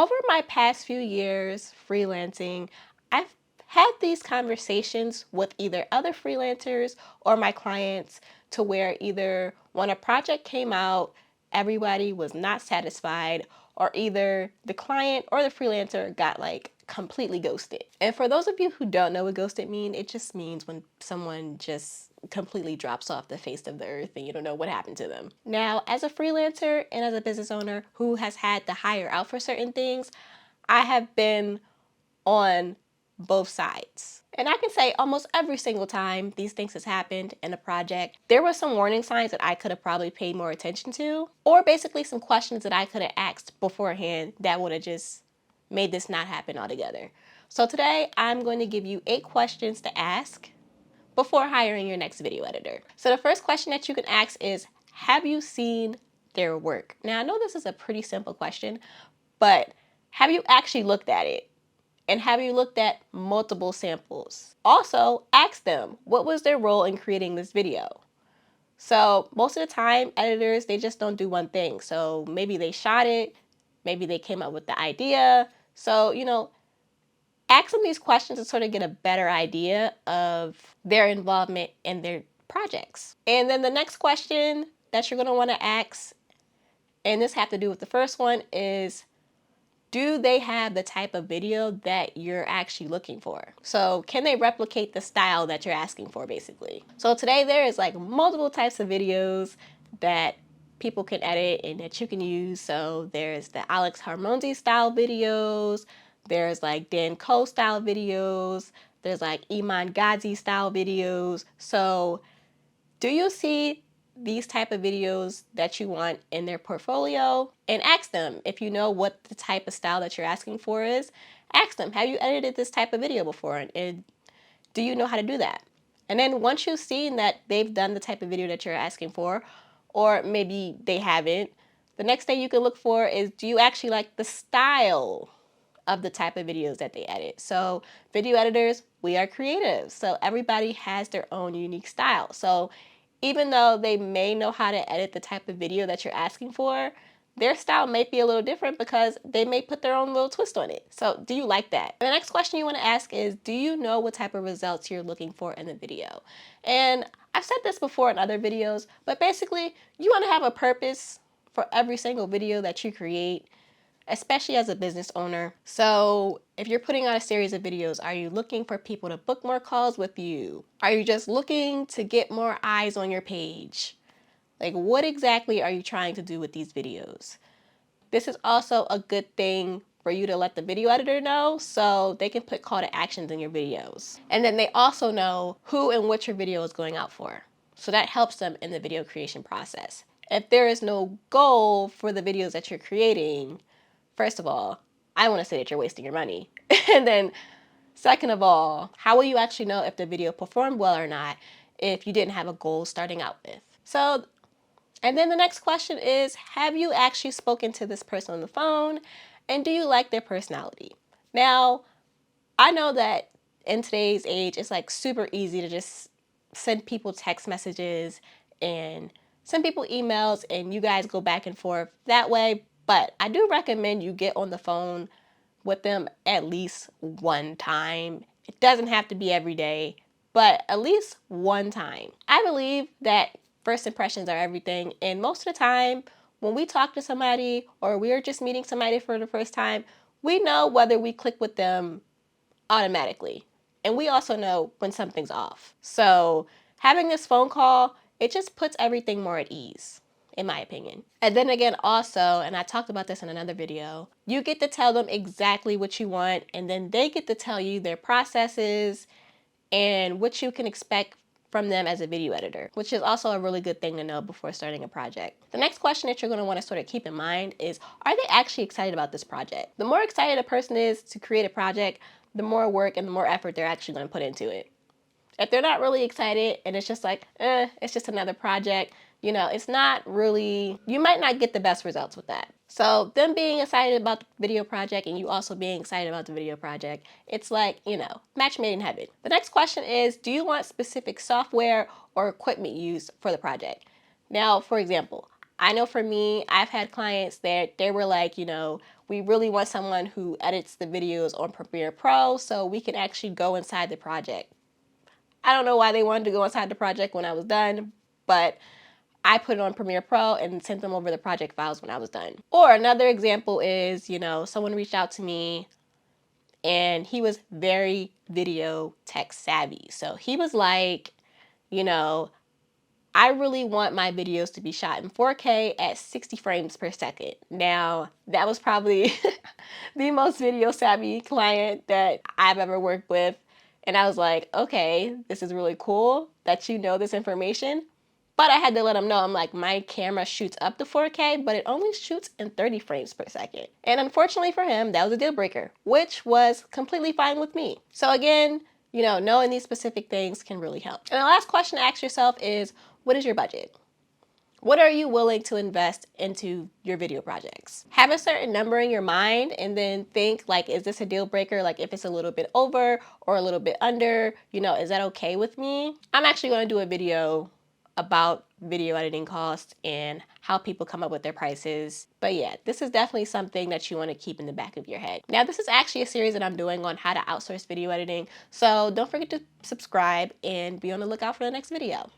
Over my past few years freelancing, I've had these conversations with either other freelancers or my clients to where either when a project came out, everybody was not satisfied, or either the client or the freelancer got like completely ghosted. And for those of you who don't know what ghosted mean, it just means when someone just completely drops off the face of the earth and you don't know what happened to them. Now, as a freelancer and as a business owner who has had to hire out for certain things, I have been on both sides. And I can say almost every single time these things has happened in a project, there were some warning signs that I could have probably paid more attention to, or basically some questions that I could have asked beforehand that would have just made this not happen altogether. So today I'm going to give you 8 questions to ask before hiring your next video editor. So the first question that you can ask is, have you seen their work? Now I know this is a pretty simple question, but have you actually looked at it? And have you looked at multiple samples? Also, ask them, what was their role in creating this video? So most of the time, editors, they just don't do one thing. So maybe they shot it, maybe they came up with the idea. So, ask them these questions to sort of get a better idea of their involvement in their projects. And then the next question that you're gonna wanna ask, and this have to do with the first one, is, do they have the type of video that you're actually looking for? So can they replicate the style that you're asking for, basically? So today there is like multiple types of videos that people can edit and that you can use. So there's the Alex Harmonzi style videos, there's like Dan Coe style videos, there's like Iman Ghazi style videos. So do you see these type of videos that you want in their portfolio? And ask them, if you know what the type of style that you're asking for is, ask them, have you edited this type of video before? And do you know how to do that? And then once you've seen that they've done the type of video that you're asking for, or maybe they haven't, the next thing you can look for is, do you actually like the style of the type of videos that they edit? So video editors, we are creative. So everybody has their own unique style. So even though they may know how to edit the type of video that you're asking for, their style may be a little different because they may put their own little twist on it. So do you like that? And the next question you want to ask is, do you know what type of results you're looking for in the video? And I've said this before in other videos, but basically you want to have a purpose for every single video that you create, especially as a business owner. So if you're putting out a series of videos, are you looking for people to book more calls with you? Are you just looking to get more eyes on your page? Like, what exactly are you trying to do with these videos? This is also a good thing for you to let the video editor know so they can put call to actions in your videos. And then they also know who and what your video is going out for. So that helps them in the video creation process. If there is no goal for the videos that you're creating, first of all, I want to say that you're wasting your money. And then second of all, how will you actually know if the video performed well or not if you didn't have a goal starting out with? So, and then the next question is, have you actually spoken to this person on the phone, and do you like their personality? Now, I know that in today's age, it's like super easy to just send people text messages and send people emails and you guys go back and forth that way. But I do recommend you get on the phone with them at least one time. It doesn't have to be every day, but at least one time. I believe that first impressions are everything. And most of the time, when we talk to somebody or we're just meeting somebody for the first time, we know whether we click with them automatically. And we also know when something's off. So having this phone call, it just puts everything more at ease, in my opinion. And then again, also, and I talked about this in another video, you get to tell them exactly what you want, and then they get to tell you their processes and what you can expect from them as a video editor, which is also a really good thing to know before starting a project. The next question that you're going to want to sort of keep in mind is, are they actually excited about this project? The more excited a person is to create a project, the more work and the more effort they're actually going to put into it. If they're not really excited and it's just like, it's just another project, it's not really, you might not get the best results with that. So them being excited about the video project and you also being excited about the video project, it's like, match made in heaven. The next question is, do you want specific software or equipment used for the project? Now, for example, I know for me, I've had clients that they were like, we really want someone who edits the videos on Premiere Pro so we can actually go inside the project. I don't know why they wanted to go inside the project when I was done, but I put it on Premiere Pro and sent them over the project files when I was done. Or another example is, someone reached out to me and he was very video tech savvy. So he was like, you know, I really want my videos to be shot in 4K at 60 frames per second. Now, that was probably the most video savvy client that I've ever worked with. And I was like, okay, this is really cool that you know this information. But I had to let him know, I'm like, my camera shoots up to 4K, but it only shoots in 30 frames per second. And unfortunately for him, that was a deal breaker, which was completely fine with me. So again, knowing these specific things can really help. And the last question to ask yourself is, what is your budget? What are you willing to invest into your video projects? Have a certain number in your mind and then think like, is this a deal breaker? Like if it's a little bit over or a little bit under, is that okay with me? I'm actually going to do a video about video editing costs and how people come up with their prices. But yeah, this is definitely something that you want to keep in the back of your head. Now, this is actually a series that I'm doing on how to outsource video editing. So don't forget to subscribe and be on the lookout for the next video.